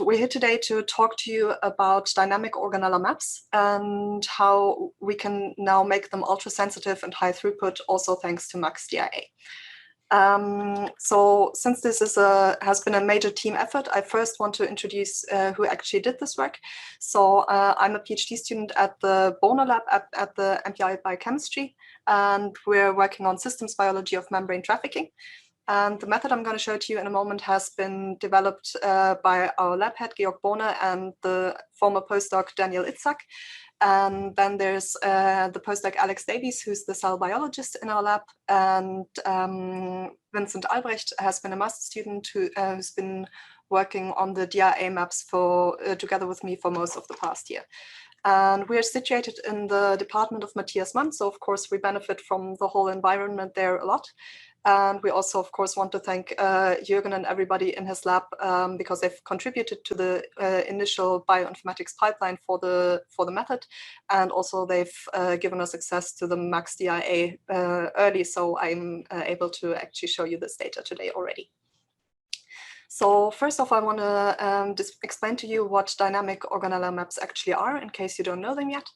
we're here today to talk to you about dynamic organellar maps and how we can now make them ultra-sensitive and high throughput, also thanks to MaxDIA. So since this is has been a major team effort, I first want to introduce who actually did this work. So I'm a PhD student at the Bono lab at the MPI Biochemistry, and we're working on systems biology of membrane trafficking. And the method I'm going to show to you in a moment has been developed by our lab head, Georg Bohne, and the former postdoc, Daniel Itzak. And then there's the postdoc, Alex Davies, who's the cell biologist in our lab. And Vincent Albrecht has been a master student who's been working on the DDA maps together with me for most of the past year. And we're situated in the department of Matthias Mann, so of course we benefit from the whole environment there a lot. And we also, of course, want to thank Jürgen and everybody in his lab because they've contributed to the initial bioinformatics pipeline for the method, and also they've given us access to the MaxDIA early, so I'm able to actually show you this data today already. So first off, I want to explain to you what dynamic organellar maps actually are, in case you don't know them yet.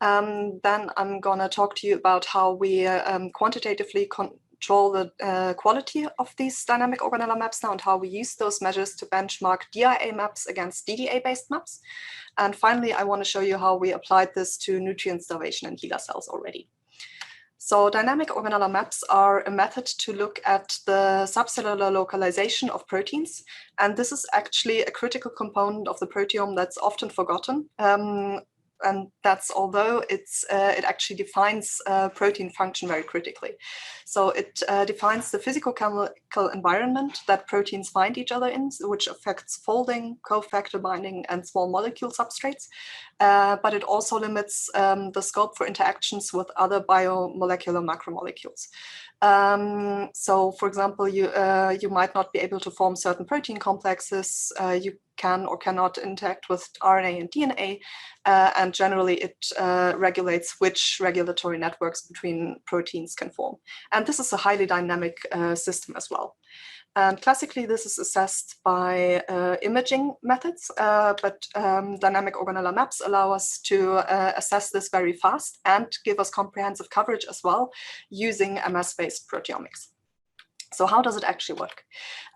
Then I'm going to talk to you about how we quantitatively control the quality of these dynamic organellar maps now and how we use those measures to benchmark DIA maps against DDA-based maps. And finally, I want to show you how we applied this to nutrient starvation in Hela cells already. So dynamic organellar maps are a method to look at the subcellular localization of proteins. And this is actually a critical component of the proteome that's often forgotten. And that's although it actually defines protein function very critically. So it defines the physicochemical environment that proteins find each other in, which affects folding, cofactor binding, and small molecule substrates. But it also limits the scope for interactions with other biomolecular macromolecules. So, for example, you might not be able to form certain protein complexes. You can or cannot interact with RNA and DNA, and generally it regulates which regulatory networks between proteins can form. And this is a highly dynamic system as well. And classically, this is assessed by imaging methods, but dynamic organellar maps allow us to assess this very fast and give us comprehensive coverage as well using MS-based proteomics. So how does it actually work?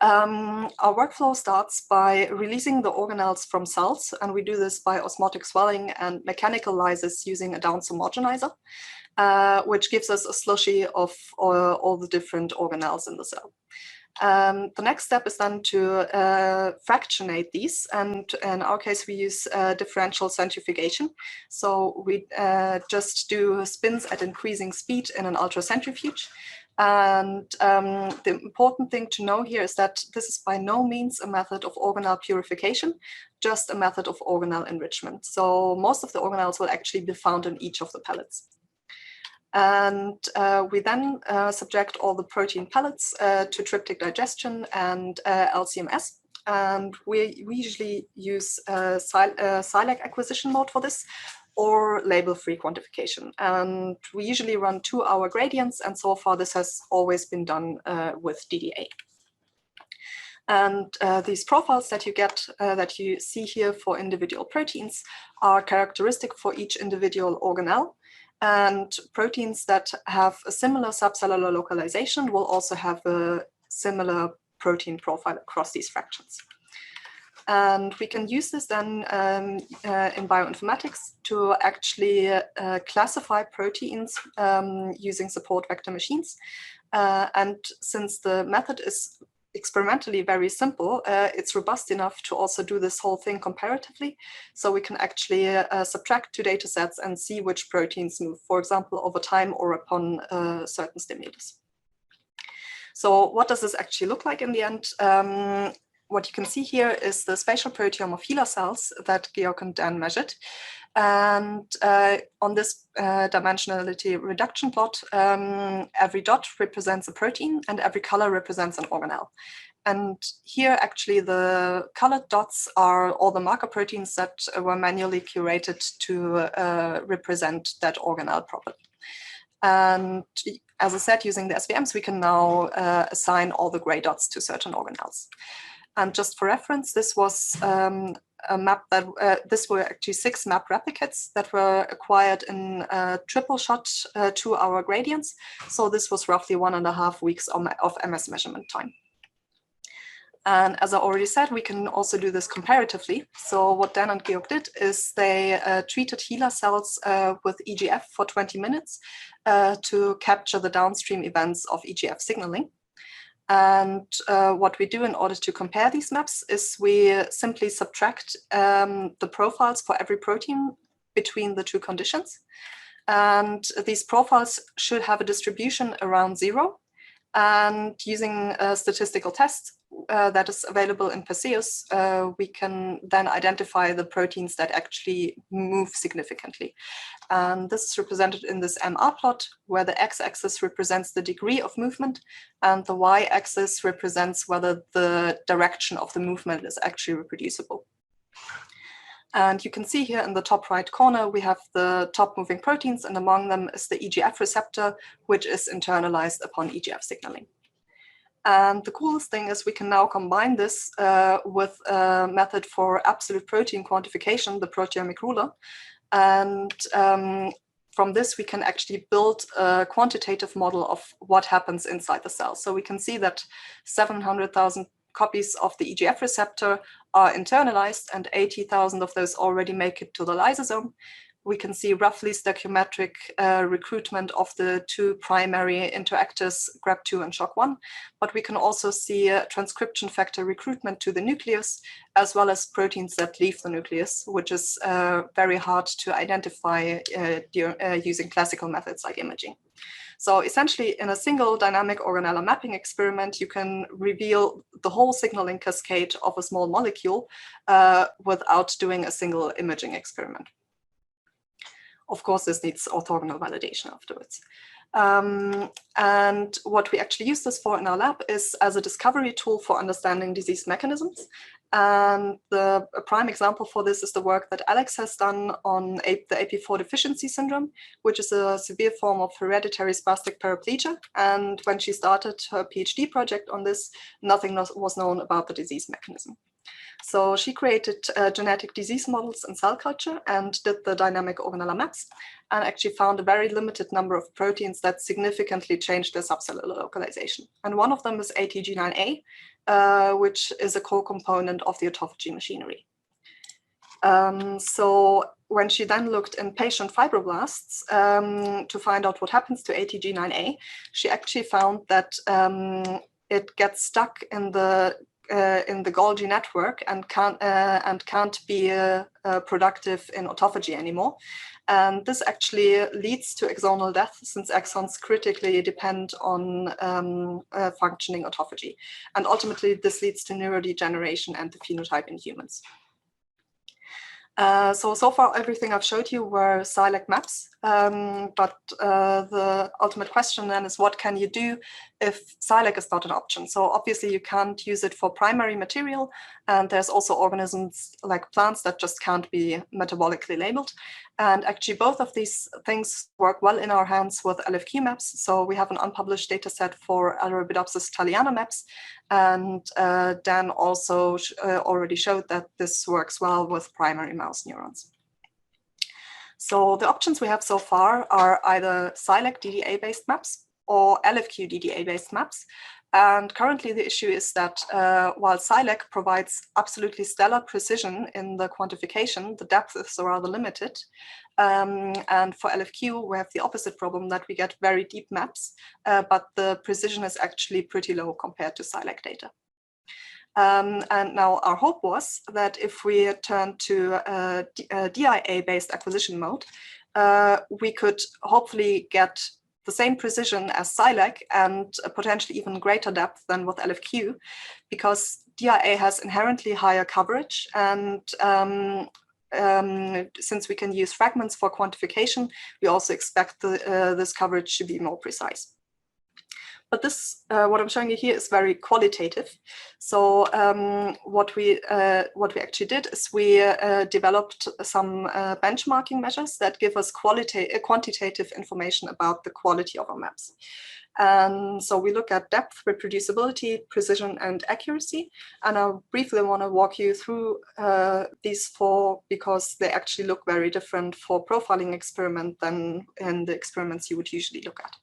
Our workflow starts by releasing the organelles from cells, and we do this by osmotic swelling and mechanical lysis using a Downs homogenizer, which gives us a slushy of all the different organelles in the cell. The next step is then to fractionate these, and in our case we use differential centrifugation. So we just do spins at increasing speed in an ultracentrifuge. And the important thing to know here is that this is by no means a method of organelle purification, just a method of organelle enrichment. So most of the organelles will actually be found in each of the pellets. And we then subject all the protein pellets to tryptic digestion and LCMS. And we usually use SILAC acquisition mode for this, or label-free quantification. And we usually run 2-hour gradients, and so far this has always been done with DDA. And these profiles that you get, that you see here for individual proteins, are characteristic for each individual organelle. And proteins that have a similar subcellular localization will also have a similar protein profile across these fractions. And we can use this then in bioinformatics to actually classify proteins using support vector machines. And since the method is experimentally very simple, it's robust enough to also do this whole thing comparatively. So we can actually subtract 2 data sets and see which proteins move, for example, over time or upon certain stimulus. So what does this actually look like in the end? What you can see here is the spatial proteome of Hela cells that Georg and Dan measured. And on this dimensionality reduction plot, every dot represents a protein and every color represents an organelle. And here actually the colored dots are all the marker proteins that were manually curated to represent that organelle properly. And as I said, using the SVMs, we can now assign all the gray dots to certain organelles. And just for reference, this was a map that, this were actually 6 map replicates that were acquired in triple shot 2-hour gradients. So this was roughly 1.5 weeks of MS measurement time. And as I already said, we can also do this comparatively. So what Dan and Georg did is they treated Hela cells with EGF for 20 minutes to capture the downstream events of EGF signaling. And what we do in order to compare these maps is we simply subtract the profiles for every protein between the 2 conditions. And these profiles should have a distribution around 0. And using a statistical test that is available in Perseus, we can then identify the proteins that actually move significantly. And this is represented in this MR plot, where the x-axis represents the degree of movement, and the y-axis represents whether the direction of the movement is actually reproducible. And you can see here in the top right corner, we have the top moving proteins, and among them is the EGF receptor, which is internalized upon EGF signaling. And the coolest thing is we can now combine this with a method for absolute protein quantification, the proteomic ruler. And from this, we can actually build a quantitative model of what happens inside the cell. So we can see that 700,000 copies of the EGF receptor are internalized, and 80,000 of those already make it to the lysosome. We can see roughly stoichiometric recruitment of the 2 primary interactors, GRAB2 and SHOC1, but we can also see transcription factor recruitment to the nucleus, as well as proteins that leave the nucleus, which is very hard to identify using classical methods like imaging. So essentially, in a single dynamic organellar mapping experiment, you can reveal the whole signaling cascade of a small molecule without doing a single imaging experiment. Of course, this needs orthogonal validation afterwards. And what we actually use this for in our lab is as a discovery tool for understanding disease mechanisms. And a prime example for this is the work that Alex has done on the AP4 deficiency syndrome, which is a severe form of hereditary spastic paraplegia. And when she started her PhD project on this, nothing was known about the disease mechanism. So she created genetic disease models in cell culture and did the dynamic organellar maps, and actually found a very limited number of proteins that significantly changed their subcellular localization. And one of them is ATG9A, which is a core component of the autophagy machinery. So when she then looked in patient fibroblasts to find out what happens to ATG9A, she actually found that it gets stuck in the Golgi network and can't be productive in autophagy anymore. And this actually leads to axonal death, since axons critically depend on functioning autophagy. And ultimately, this leads to neurodegeneration and the phenotype in humans. So far, everything I've showed you were SILAC maps, but the ultimate question then is, what can you do if SILAC is not an option? So obviously you can't use it for primary material, and there's also organisms like plants that just can't be metabolically labeled. And actually both of these things work well in our hands with LFQ maps. So we have an unpublished data set for Arabidopsis thaliana maps, and Dan also already showed that this works well with primary mouse neurons. So the options we have so far are either SILAC DDA-based maps or LFQ DDA-based maps. And currently the issue is that while SILAC provides absolutely stellar precision in the quantification, the depth is rather limited. And for LFQ, we have the opposite problem, that we get very deep maps, but the precision is actually pretty low compared to SILAC data. And now our hope was that if we turn to a DIA-based acquisition mode, we could hopefully get the same precision as SILAC and potentially even greater depth than with LFQ, because DIA has inherently higher coverage, and since we can use fragments for quantification, we also expect this coverage to be more precise. But this, what I'm showing you here, is very qualitative. So what we actually did is we developed some benchmarking measures that give us quantitative information about the quality of our maps. And so we look at depth, reproducibility, precision, and accuracy. And I briefly want to walk you through these four because they actually look very different for profiling experiment than in the experiments you would usually look at.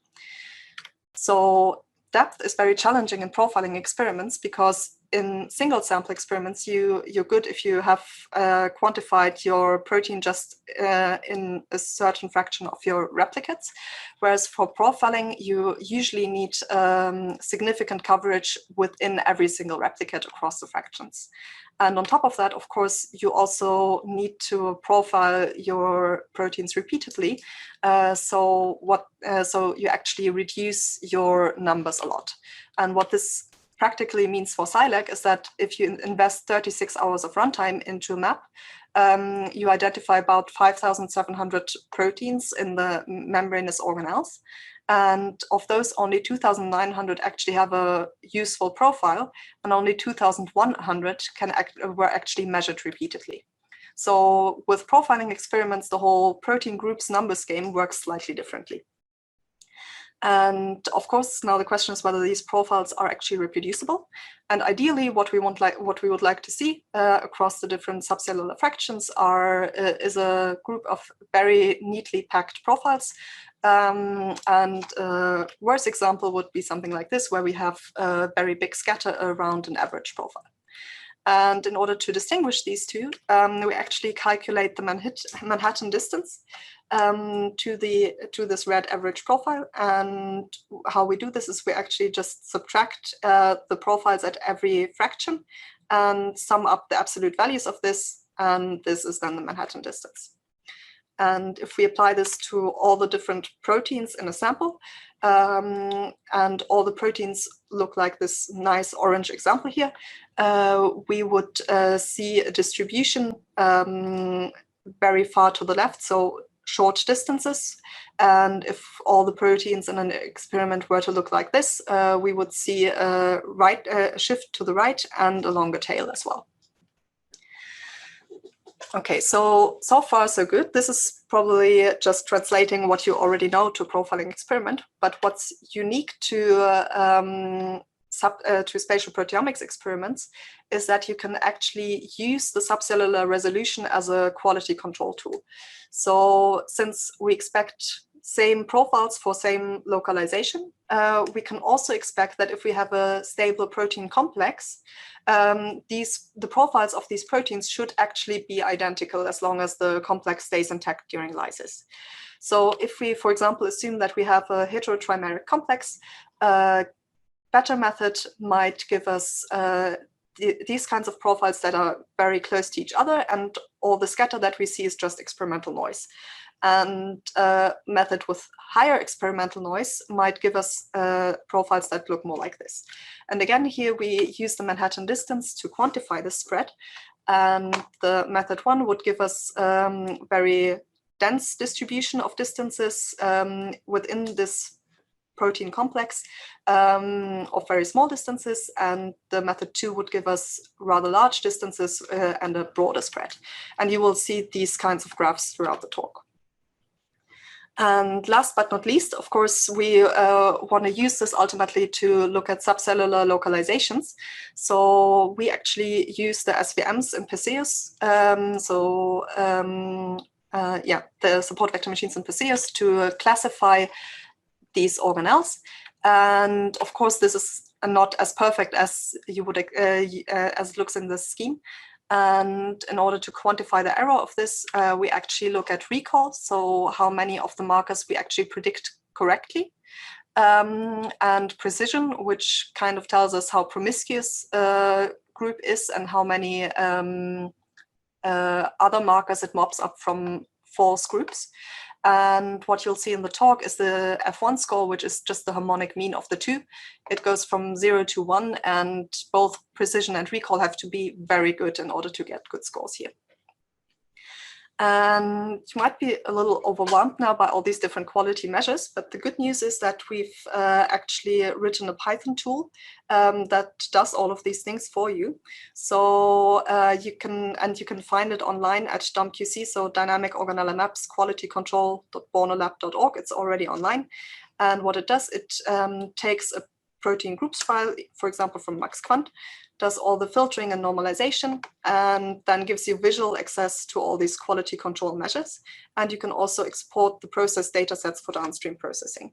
So depth is very challenging in profiling experiments because in single sample experiments, you're good if you have quantified your protein just in a certain fraction of your replicates. Whereas for profiling, you usually need significant coverage within every single replicate across the fractions. And on top of that, of course, you also need to profile your proteins repeatedly. So you actually reduce your numbers a lot. And what this practically means for SILAC is that if you invest 36 hours of runtime into a map, you identify about 5,700 proteins in the membranous organelles. And of those, only 2,900 actually have a useful profile, and only 2,100 were actually measured repeatedly. So with profiling experiments, the whole protein groups numbers game works slightly differently. And of course, now the question is whether these profiles are actually reproducible. And ideally, what we would like to see across the different subcellular fractions is a group of very neatly packed profiles. And a worse example would be something like this, where we have a very big scatter around an average profile. And in order to distinguish these two, we actually calculate the Manhattan distance to this red average profile. And how we do this is we actually just subtract the profiles at every fraction and sum up the absolute values of this. And this is then the Manhattan distance. And if we apply this to all the different proteins in a sample, and all the proteins look like this nice orange example here, we would see a distribution very far to the left, so short distances. And if all the proteins in an experiment were to look like this, we would see a shift to the right and a longer tail as well. Okay, so far so good. This is probably just translating what you already know to a profiling experiment. But what's unique to spatial proteomics experiments is that you can actually use the subcellular resolution as a quality control tool. So since we expect same profiles for same localization, we can also expect that if we have a stable protein complex, the profiles of these proteins should actually be identical as long as the complex stays intact during lysis. So if we, for example, assume that we have a heterotrimeric complex, a better method might give us these kinds of profiles that are very close to each other, and all the scatter that we see is just experimental noise. And a method with higher experimental noise might give us profiles that look more like this. And again, here we use the Manhattan distance to quantify the spread. And the method one would give us very dense distribution of distances within this protein complex of very small distances, and the method two would give us rather large distances and a broader spread. And you will see these kinds of graphs throughout the talk. And last but not least, of course, we want to use this ultimately to look at subcellular localizations. So we actually use the SVMs in Perseus. The support vector machines in Perseus to classify these organelles. And of course, this is not as perfect as you would as it looks in this scheme. And in order to quantify the error of this, we actually look at recall, so how many of the markers we actually predict correctly, and precision, which kind of tells us how promiscuous a group is and how many other markers it mops up from false groups. And what you'll see in the talk is the F1 score, which is just the harmonic mean of the two. It goes from 0 to 1, and both precision and recall have to be very good in order to get good scores here. And you might be a little overwhelmed now by all these different quality measures, but the good news is that we've actually written a Python tool that does all of these things for you. So you can find it online at DOMQC, so Dynamic Organellar Maps Quality Control.bornolab.org. It's already online. And what it does, it takes a protein groups file, for example, from MaxQuant, does all the filtering and normalization, and then gives you visual access to all these quality control measures. And you can also export the process data sets for downstream processing.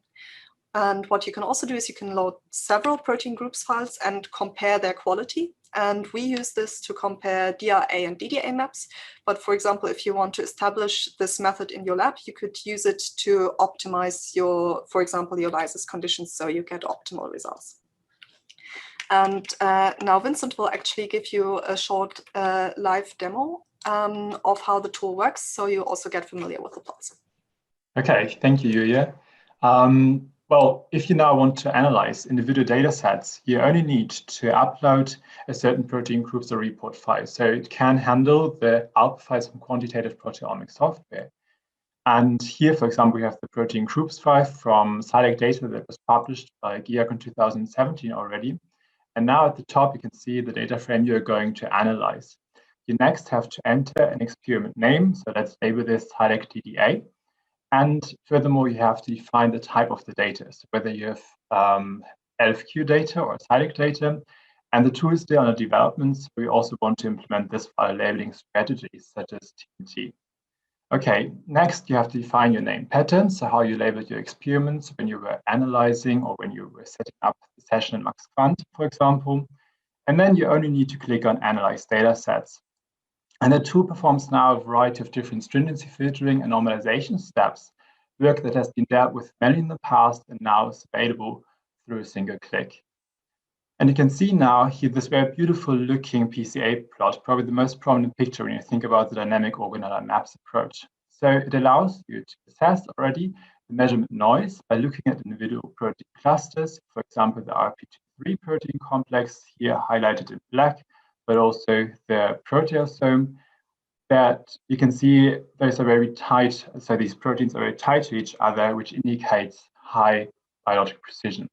And what you can also do is you can load several protein groups files and compare their quality. And we use this to compare DRA and DDA maps. But for example, if you want to establish this method in your lab, you could use it to optimize your, for example, your lysis conditions so you get optimal results. And now Vincent will actually give you a short live demo of how the tool works, so you also get familiar with the plots. Okay, thank you, Julia. Well, if you now want to analyze individual data sets, you only need to upload a certain protein groups or report file. So it can handle the output files from quantitative proteomics software. And here, for example, we have the protein groups file from SILAC data that was published by GIAC in 2017 already. And now at the top, you can see the data frame you're going to analyze. You next have to enter an experiment name. So let's label this SILAC DDA. And furthermore, you have to define the type of the data, so whether you have LFQ data or SILAC data. And the tool is still under development, so we also want to implement this file labeling strategies such as TNT. Okay, next you have to define your name pattern, so how you labeled your experiments when you were analyzing or when you were setting up the session in MaxQuant, for example. And then you only need to click on Analyze Data Sets. And the tool performs now a variety of different stringency filtering and normalization steps, work that has been dealt with many in the past and now is available through a single click. And you can see now here this very beautiful looking PCA plot, probably the most prominent picture when you think about the dynamic organellar maps approach. So it allows you to assess already the measurement noise by looking at individual protein clusters, for example, the RP23 protein complex here highlighted in black, but also the proteasome, that you can see those are very tight. So these proteins are very tight to each other, which indicates high biological precision.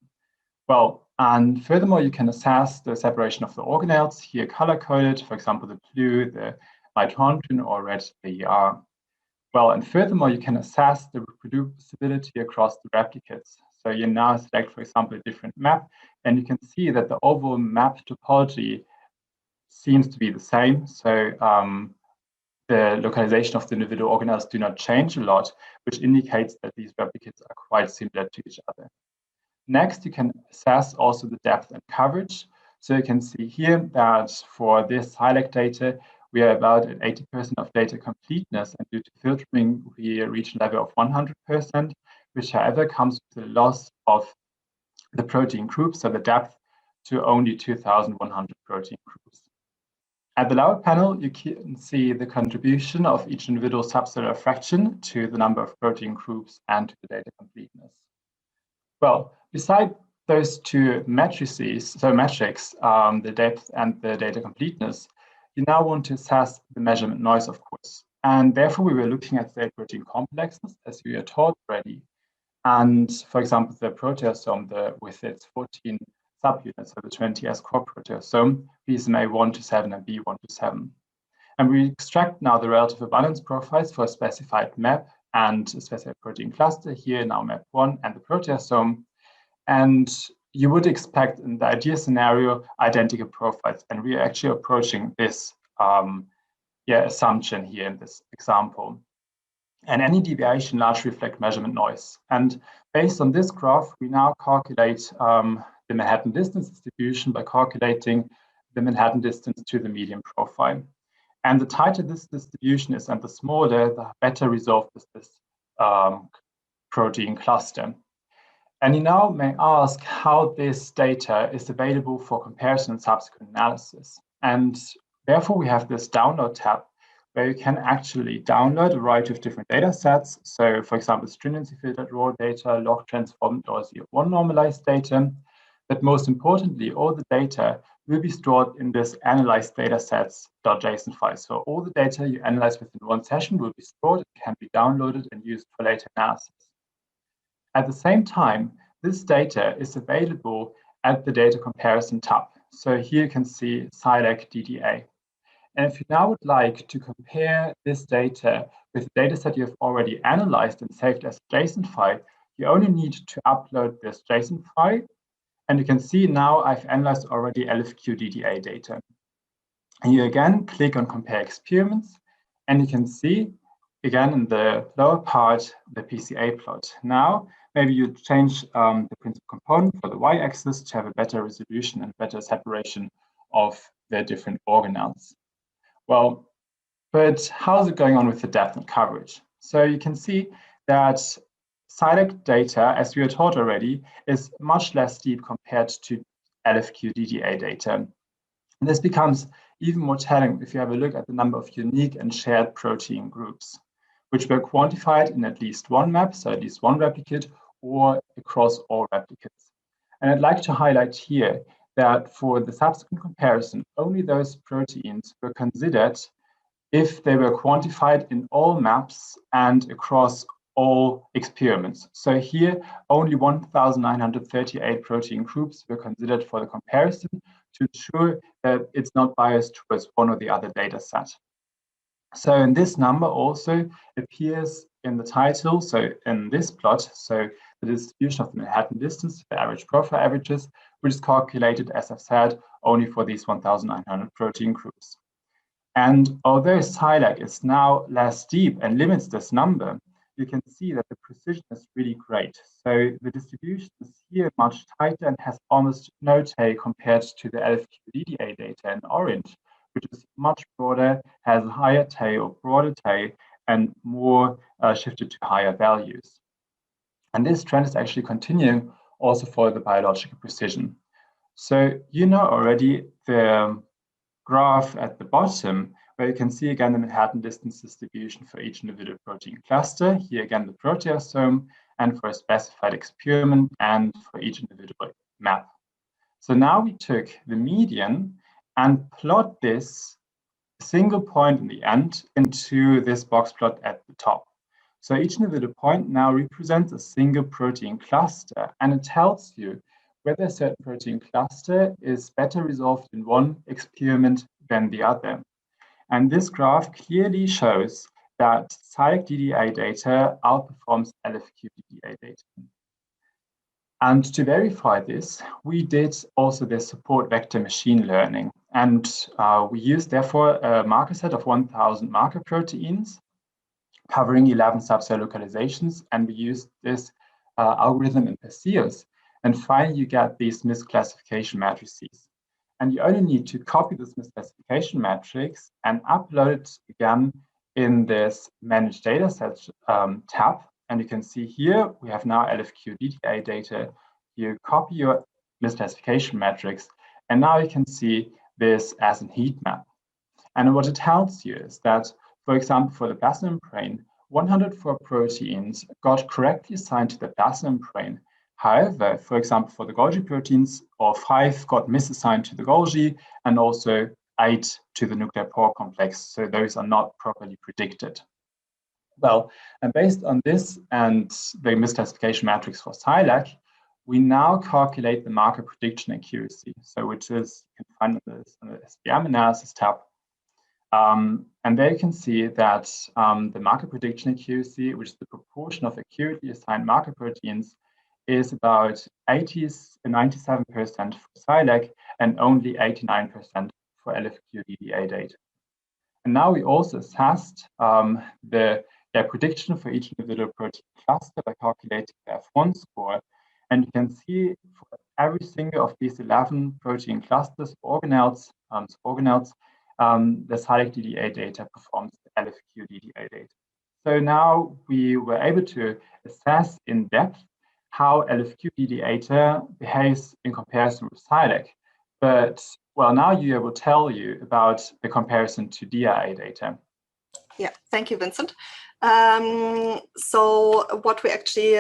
Well, and furthermore, you can assess the separation of the organelles, here color-coded, for example, the blue, the mitochondrion, or red, the ER. Well, and furthermore, you can assess the reproducibility across the replicates. So you now select, for example, a different map, and you can see that the overall map topology seems to be the same. So the localization of the individual organelles do not change a lot, which indicates that these replicates are quite similar to each other. Next, you can assess also the depth and coverage. So you can see here that for this SILAC data, we are about at 80% of data completeness, and due to filtering, we reach a level of 100%, which however comes with the loss of the protein groups, so the depth to only 2,100 protein groups. At the lower panel, you can see the contribution of each individual subcellular fraction to the number of protein groups and to the data completeness. Well, beside those two matrices, so metrics, the depth and the data completeness, you now want to assess the measurement noise, of course. And therefore, we were looking at the protein complexes, as we were taught already. And for example, the proteasome with its 14 subunits, so the 20S core proteasome, PSMA 1 to 7 and B 1 to 7. And we extract now the relative abundance profiles for a specified map and a specified protein cluster, here now map 1 and the proteasome. And you would expect in the ideal scenario identical profiles, and we are actually approaching this assumption here in this example. And any deviation largely reflects measurement noise. And based on this graph, we now calculate the Manhattan distance distribution by calculating the Manhattan distance to the median profile. And the tighter this distribution is and the smaller, the better resolved is this protein cluster. And you now may ask how this data is available for comparison and subsequent analysis. And therefore, we have this download tab where you can actually download a variety of different data sets. So, for example, stringency filtered raw data, log transformed or Z1 normalized data. But most importantly, all the data will be stored in this analyzed datasets.json file. So all the data you analyze within one session will be stored, can be downloaded and used for later analysis. At the same time, this data is available at the data comparison tab. So here you can see SILAC DDA. And if you now would like to compare this data with the data set you have already analyzed and saved as a JSON file, You only need to upload this JSON file. And you can see now I've analyzed already LFQ DDA data. And you again click on Compare Experiments, and you can see again in the lower part the PCA plot. Now, maybe you change the principal component for the y-axis to have a better resolution and better separation of the different organelles. Well, but how's it going on with the depth and coverage? So you can see that SILAC data, as we were taught already, is much less deep compared to LFQ DDA data. And this becomes even more telling if you have a look at the number of unique and shared protein groups, which were quantified in at least one map, so at least one replicate, or across all replicates. And I'd like to highlight here that for the subsequent comparison, only those proteins were considered if they were quantified in all maps and across all experiments. So here, only 1,938 protein groups were considered for the comparison to ensure that it's not biased towards one or the other data set. So in this number also appears in the title, so in this plot, so the distribution of the Manhattan distance, the average profile averages, which is calculated, as I've said, only for these 1,900 protein groups. And although SILAC is now less deep and limits this number, you can see that the precision is really great. So the distribution is here much tighter and has almost no tail compared to the LFQ DDA data in orange, which is much broader, has a higher tail, broader tail, and more shifted to higher values. And this trend is actually continuing also for the biological precision. So you know already the graph at the bottom, where you can see again the Manhattan distance distribution for each individual protein cluster, here again the proteasome, and for a specified experiment, and for each individual map. So now we took the median and plot this single point in the end into this box plot at the top. So each individual point now represents a single protein cluster, and it tells you whether a certain protein cluster is better resolved in one experiment than the other. And this graph clearly shows that SILAC DDA data outperforms LFQ DDA data. And to verify this, we did also the support vector machine learning. And we used, therefore, a marker set of 1,000 marker proteins covering 11 subcellular localizations. And we used this algorithm in Perseus. And finally, you get these misclassification matrices. And you only need to copy this misclassification matrix and upload it again in this Manage Datasets tab. And you can see here, we have now LFQ DDA data. You copy your misclassification matrix, and now you can see this as a heat map. And what it tells you is that, for example, for the plasma membrane, 104 proteins got correctly assigned to the plasma membrane. However, for example, for the Golgi proteins, all 5 got misassigned to the Golgi, and also 8 to the nuclear pore complex. So those are not properly predicted. Well, and based on this and the misclassification matrix for SILAC, we now calculate the marker prediction accuracy. So which is, you can find on the SVM analysis tab. And there you can see that the marker prediction accuracy, which is the proportion of accurately assigned marker proteins, is about 97% for SILAC and only 89% for LFQ DDA data. And now we also assessed the prediction for each individual protein cluster by calculating the F1 score. And you can see for every single of these 11 protein clusters, organelles, the SILAC DDA data performs the LFQ DDA data. So now we were able to assess in depth how LFQ DDA data behaves in comparison with SILAC. But well, now I will tell you about the comparison to DIA data. Yeah, thank you, Vincent. So what we actually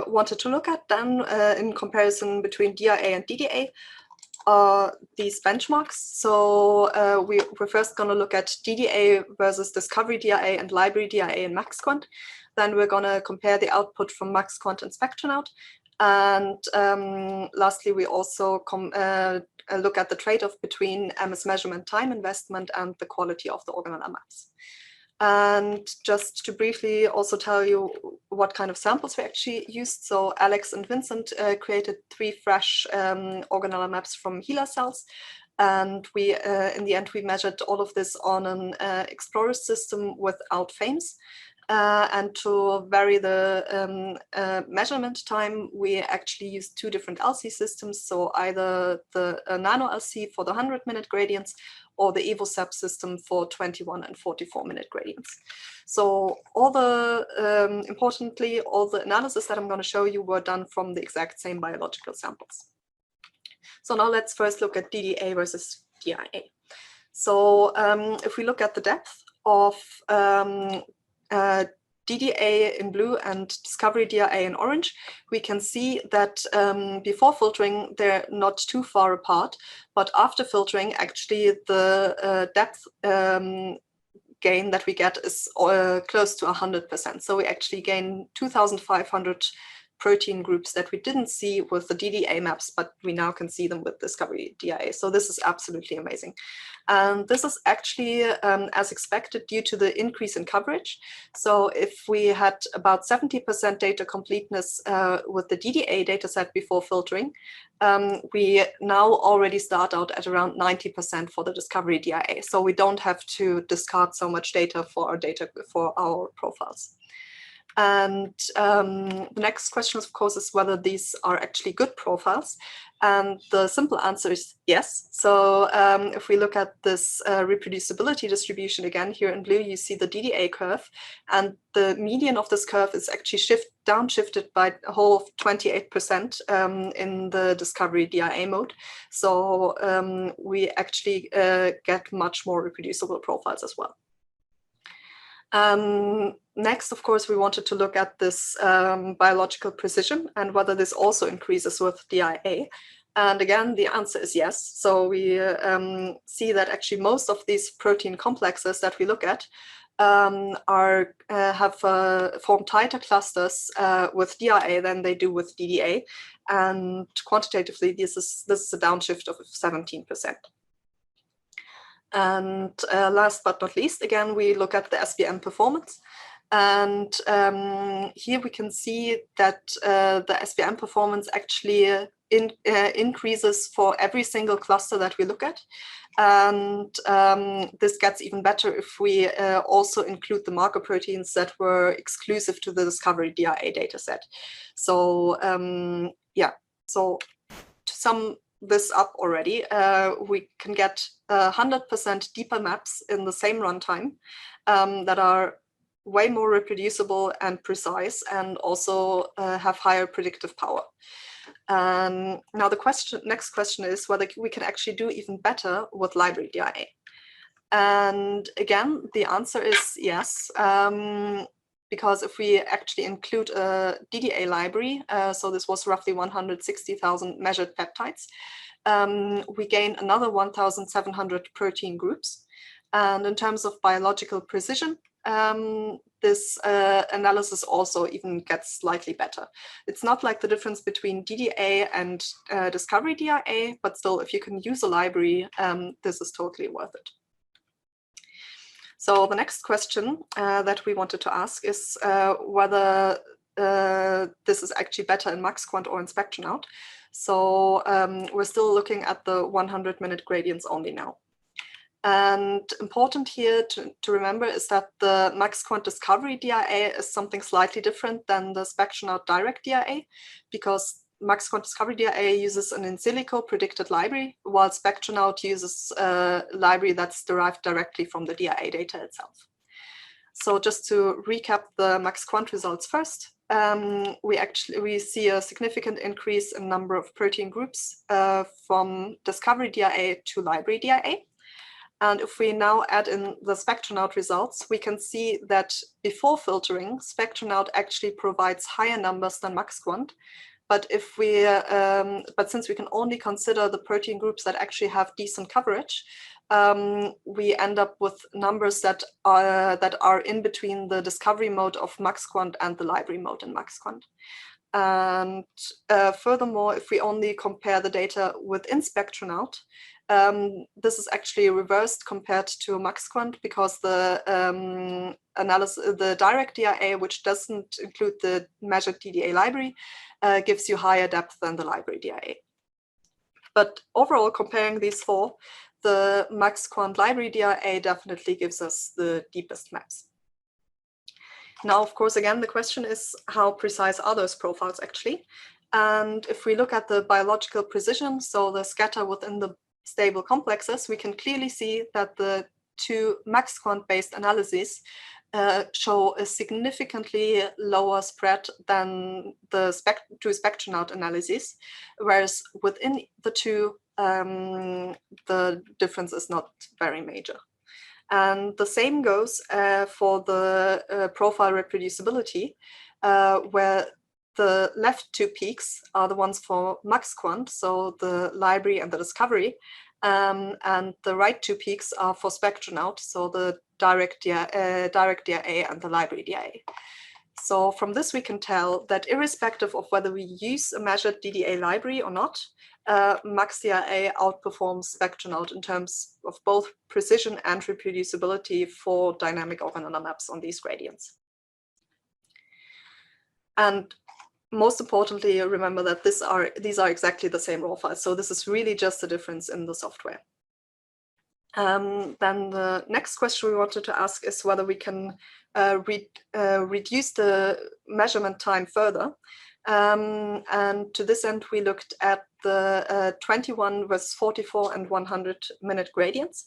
wanted to look at then in comparison between DIA and DDA are these benchmarks. So we're first going to look at DDA versus Discovery DIA and Library DIA in MaxQuant. Then we're going to compare the output from MaxQuant and SpectraNote. And lastly, we also look at the trade-off between MS measurement time investment and the quality of the organellar maps. And just to briefly also tell you what kind of samples we actually used. So Alex and Vincent created 3 fresh organellar maps from Hela cells. And we, in the end, we measured all of this on an Explorer system without FAMES. And to vary the measurement time, we actually used 2 different LC systems. So either the nano LC for the 100-minute gradients or the EvoSep system for 21 and 44-minute gradients. So all the, importantly, all the analysis that I'm going to show you were done from the exact same biological samples. So now let's first look at DDA versus DIA. So if we look at the depth of DDA in blue and discovery DIA in orange, we can see that before filtering, they're not too far apart, but after filtering, actually the depth gain that we get is close to 100%. So we actually gain 2,500 protein groups that we didn't see with the DDA maps, but we now can see them with discovery DIA. So this is absolutely amazing. And this is actually as expected due to the increase in coverage. So if we had about 70% data completeness with the DDA dataset before filtering, we now already start out at around 90% for the discovery DIA. So we don't have to discard so much data for our profiles. And the next question, of course, is whether these are actually good profiles. And the simple answer is yes. So if we look at this reproducibility distribution again, here in blue, you see the DDA curve. And the median of this curve is actually downshifted by a whole of 28% in the discovery DIA mode. So we actually get much more reproducible profiles as well. Next, of course, we wanted to look at this biological precision and whether this also increases with DIA. And again, the answer is yes. So we see that actually most of these protein complexes that we look at have formed tighter clusters with DIA than they do with DDA. And quantitatively, this is a downshift of 17%. And last but not least, again, we look at the SVM performance. And here we can see that the SVM performance actually increases for every single cluster that we look at. And this gets even better if we also include the marker proteins that were exclusive to the discovery DIA dataset. So yeah, so to sum this up already, we can get 100% deeper maps in the same runtime that are way more reproducible and precise, and also have higher predictive power. Now the next question is whether we can actually do even better with library DIA. And again, the answer is yes. Because if we actually include a DDA library, so this was roughly 160,000 measured peptides, we gain another 1,700 protein groups. And in terms of biological precision, this analysis also even gets slightly better. It's not like the difference between DDA and discovery DIA, but still, if you can use a library, this is totally worth it. So the next question that we wanted to ask is whether this is actually better in MaxQuant or in SpectroNout. So we're still looking at the 100-minute gradients only now. And important here to remember is that the MaxQuant discovery DIA is something slightly different than the SpectroNout direct DIA, because MaxQuant discovery DIA uses an in silico predicted library, while SpectroNout uses a library that's derived directly from the DIA data itself. So just to recap the MaxQuant results first, we see a significant increase in number of protein groups from discovery DIA to library DIA. And if we now add in the SpectroNout results, we can see that before filtering, SpectroNout actually provides higher numbers than MaxQuant. But since we can only consider the protein groups that actually have decent coverage, we end up with numbers that are in between the discovery mode of MaxQuant and the library mode in MaxQuant. And furthermore, if we only compare the data within SpectroNout, This is actually reversed compared to MaxQuant, because the the direct DIA, which doesn't include the measured DDA library, gives you higher depth than the library DIA. But overall, comparing these four, the MaxQuant library DIA definitely gives us the deepest maps. Now, of course, again, the question is, how precise are those profiles actually? And if we look at the biological precision, so the scatter within the stable complexes, we can clearly see that the two MaxQuant-based analyses show a significantly lower spread than the two spectronaut analyses, whereas within the two, the difference is not very major. And the same goes for the profile reproducibility, where the left two peaks are the ones for MaxQuant, so the library and the discovery, and the right two peaks are for spectronaut, so the direct DIA and the library DIA. So from this, we can tell that irrespective of whether we use a measured DDA library or not, MaxDIA outperforms spectronaut in terms of both precision and reproducibility for dynamic organellar maps on these gradients. And most importantly, remember that these are exactly the same raw files. So this is really just a difference in the software. Then the next question we wanted to ask is whether we can reduce the measurement time further. And to this end, we looked at the 21 versus 44 and 100-minute gradients.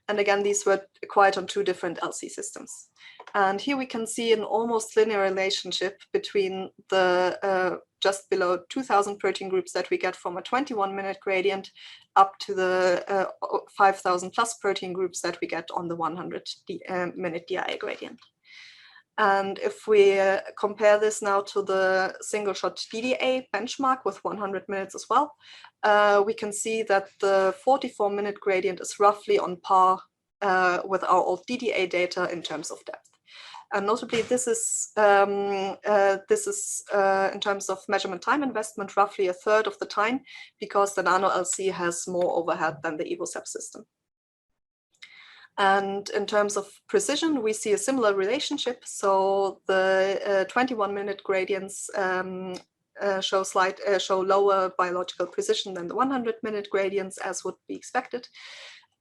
And again, these were acquired on two different LC systems. And here we can see an almost linear relationship between the just below 2,000 protein groups that we get from a 21-minute gradient up to the 5,000 plus protein groups that we get on the 100-minute DIA gradient. And if we compare this now to the single-shot DDA benchmark with 100 minutes as well, we can see that the 44-minute gradient is roughly on par with our old DDA data in terms of depth. And notably, this is in terms of measurement time investment, roughly a third of the time, because the Nano LC has more overhead than the EvoSep system. And in terms of precision, we see a similar relationship. So the 21-minute gradients show lower biological precision than the 100-minute gradients, as would be expected.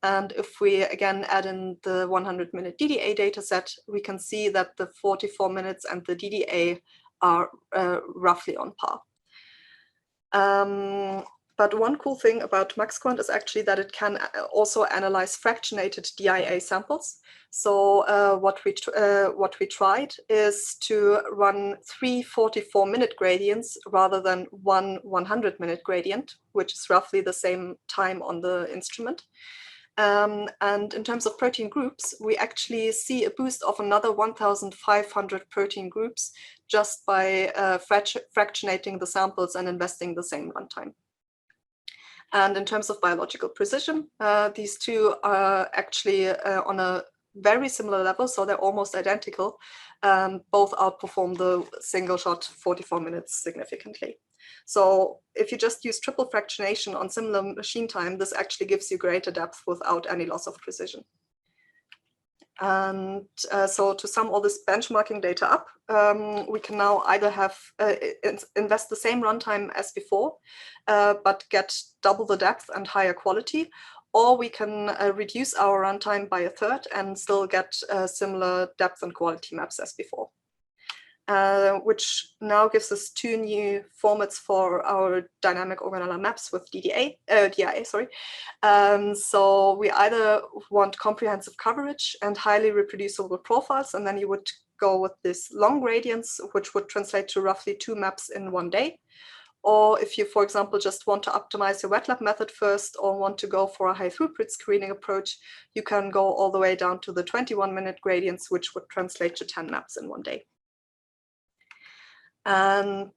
And if we again add in the 100-minute DDA dataset, we can see that the 44 minutes and the DDA are roughly on par. But one cool thing about MaxQuant is actually that it can also analyze fractionated DIA samples. So what we tried is to run 3 44-minute gradients rather than one 100-minute gradient, which is roughly the same time on the instrument. And in terms of protein groups, we actually see a boost of another 1,500 protein groups just by fractionating the samples and investing the same runtime. And in terms of biological precision, these two are actually on a very similar level, so they're almost identical. Both outperform the single shot 44 minutes significantly. So if you just use triple fractionation on similar machine time, this actually gives you greater depth without any loss of precision. And so to sum all this benchmarking data up, we can now either have invest the same runtime as before, but get double the depth and higher quality, or we can reduce our runtime by a third and still get similar depth and quality maps as before. Which now gives us two new formats for our dynamic organellar maps with DIA. So we either want comprehensive coverage and highly reproducible profiles, and then you would go with this long gradients, which would translate to roughly 2 maps in 1 day. Or if you, for example, just want to optimize your wet lab method first, or want to go for a high throughput screening approach, you can go all the way down to the 21-minute gradients, which would translate to 10 maps in 1 day. And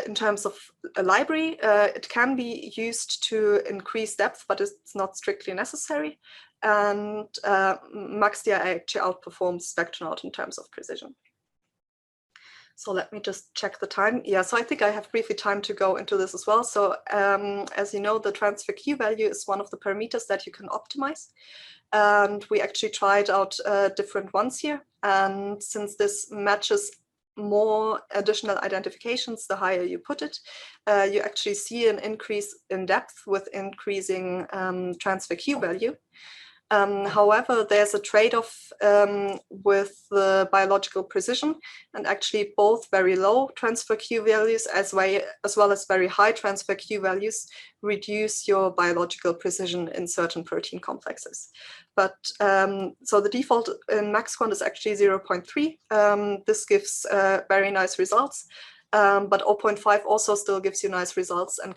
in terms of a library, it can be used to increase depth, but it's not strictly necessary. And MaxDIA actually outperforms spectronaut in terms of precision. So let me just check the time. Yeah, so I think I have briefly time to go into this as well. So as you know, the transfer Q value is one of the parameters that you can optimize. And we actually tried out different ones here. And since this matches more additional identifications, the higher you put it, you actually see an increase in depth with increasing transfer Q value. However, there's a trade-off with the biological precision, and actually both very low transfer Q values as well as very high transfer Q values reduce your biological precision in certain protein complexes. But so the default in MaxQuant is actually 0.3. This gives very nice results. But 0.5 also still gives you nice results, and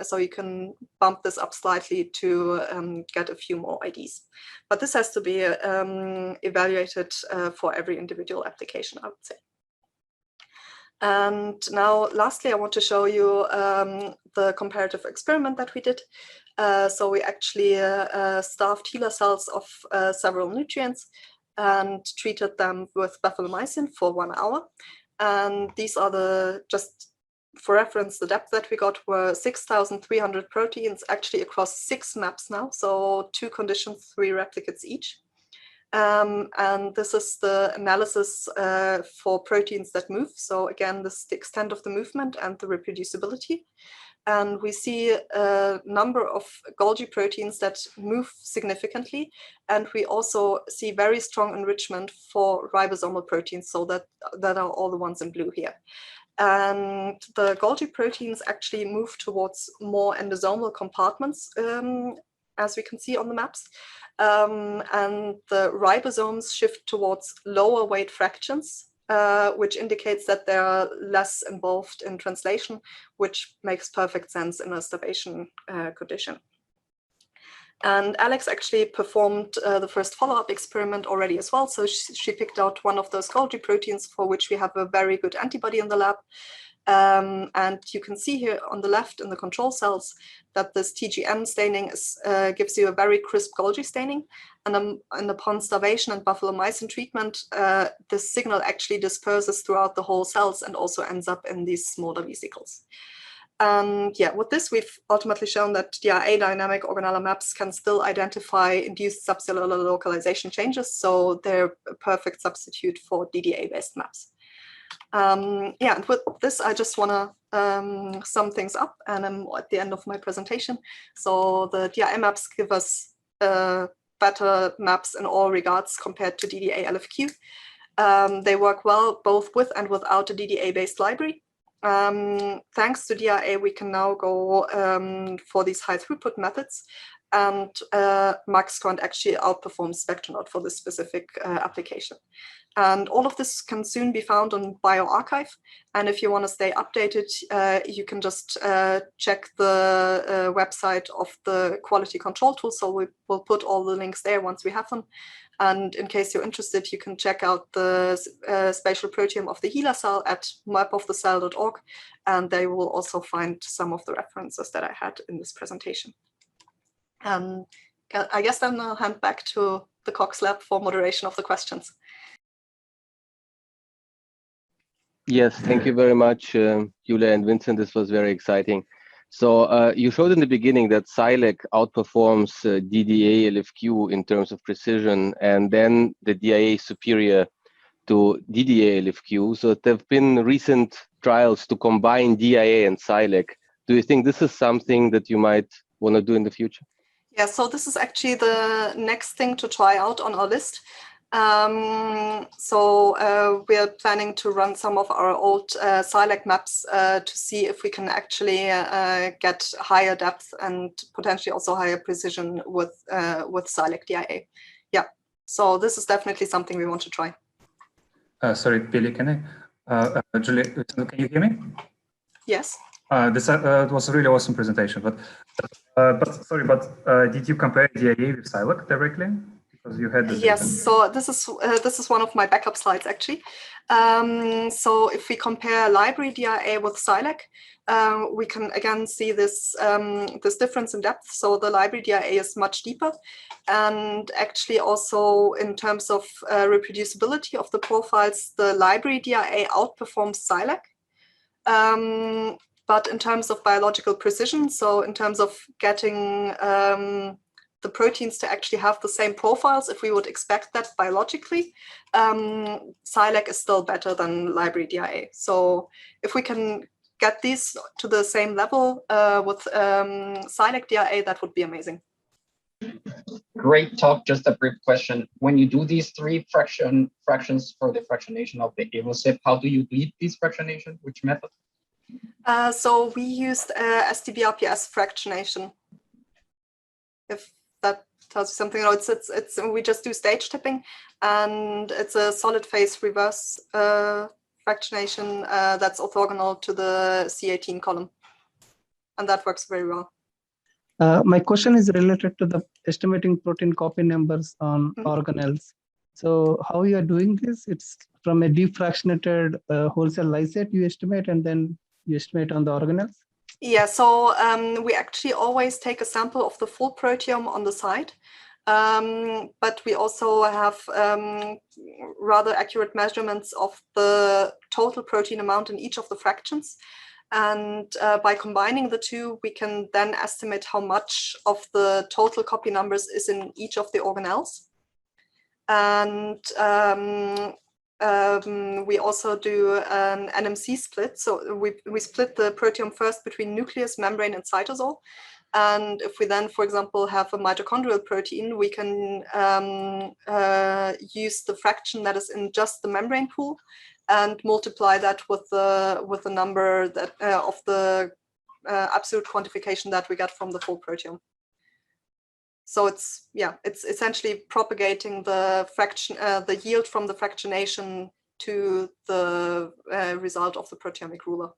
so you can bump this up slightly to get a few more IDs. But this has to be evaluated for every individual application, I would say. And now, lastly, I want to show you the comparative experiment that we did. So we actually starved Hela cells of several nutrients and treated them with bafilomycin for 1 hour. And these are just for reference, the depth that we got were 6,300 proteins actually across 6 maps now. So 2 conditions, 3 replicates each. And this is the analysis for proteins that move. So again, this is the extent of the movement and the reproducibility. And we see a number of Golgi proteins that move significantly. And we also see very strong enrichment for ribosomal proteins, so that are all the ones in blue here. And the Golgi proteins actually move towards more endosomal compartments, as we can see on the maps. And the ribosomes shift towards lower weight fractions, which indicates that they are less involved in translation, which makes perfect sense in a starvation condition. And Alex actually performed the first follow-up experiment already as well. So she picked out one of those Golgi proteins for which we have a very good antibody in the lab. And you can see here on the left in the control cells that this TGM staining gives you a very crisp Golgi staining. And upon starvation and bafilomycin treatment, this signal actually disperses throughout the whole cells and also ends up in these smaller vesicles. Yeah, with this, we've ultimately shown that DDA dynamic organellar maps can still identify induced subcellular localization changes. So they're a perfect substitute for DDA-based maps. Yeah, and with this, I just want to sum things up, and I'm at the end of my presentation. So the DDA maps give us better maps in all regards compared to DDA LFQ. They work well both with and without a DDA-based library. Thanks to DDA, we can now go for these high throughput methods, and MaxQuant actually outperforms Spectronaut for this specific application. And all of this can soon be found on bioRxiv. And if you want to stay updated, you can just check the website of the quality control tool. So we will put all the links there once we have them. And in case you're interested, you can check out the spatial proteome of the Hela cell at mapofthecell.org. And they will also find some of the references that I had in this presentation. I guess then I'll hand back to the Cox Lab for moderation of the questions. Yes, thank you very much, Julia and Vincent. This was very exciting. So you showed in the beginning that SILAC outperforms DDA LFQ in terms of precision, and then the DIA is superior to DDA LFQ. So there have been recent trials to combine DIA and SILAC. Do you think this is something that you might want to do in the future? Yeah, so this is actually the next thing to try out on our list. So we are planning to run some of our old SILAC maps to see if we can actually get higher depth and potentially also higher precision with SILAC DIA. Yeah, so this is definitely something we want to try. Sorry, Billy, can I? Julia, can you hear me? Yes. This was a really awesome presentation, but did you compare DIA with SILAC directly? Because you had the Yes, data. so this is one of my backup slides actually. So if we compare library DIA with SILAC, we can again see this this difference in depth. So the library DIA is much deeper, and actually also in terms of reproducibility of the profiles, the library DIA outperforms SILAC. But in terms of biological precision, so in terms of getting the proteins to actually have the same profiles, if we would expect that biologically, SILAC is still better than library DIA. So if we can get these to the same level with SILAC DIA, that would be amazing. Great talk. Just a brief question. When you do these three fractions for the fractionation of the evosip, how do you do this fractionation? Which method? So we used SDBRPS fractionation. If that tells you something, it's we just do stage tipping, and it's a solid phase reverse fractionation that's orthogonal to the C18 column, and that works very well. My question is related to the estimating protein copy numbers on organelles. So how you are doing this? It's from a defractionated whole cell lysate you estimate, and then you estimate on the organelles? Yeah, so we actually always take a sample of the full proteome on the side, but we also have rather accurate measurements of the total protein amount in each of the fractions. And by combining the two, we can then estimate how much of the total copy numbers is in each of the organelles. And we also do an NMC split. So we split the proteome first between nucleus, membrane, and cytosol. And if we then, for example, have a mitochondrial protein, we can use the fraction that is in just the membrane pool and multiply that with the number that of the absolute quantification that we get from the full proteome. So it's essentially propagating the fraction, the yield from the fractionation to the result of the proteomic ruler.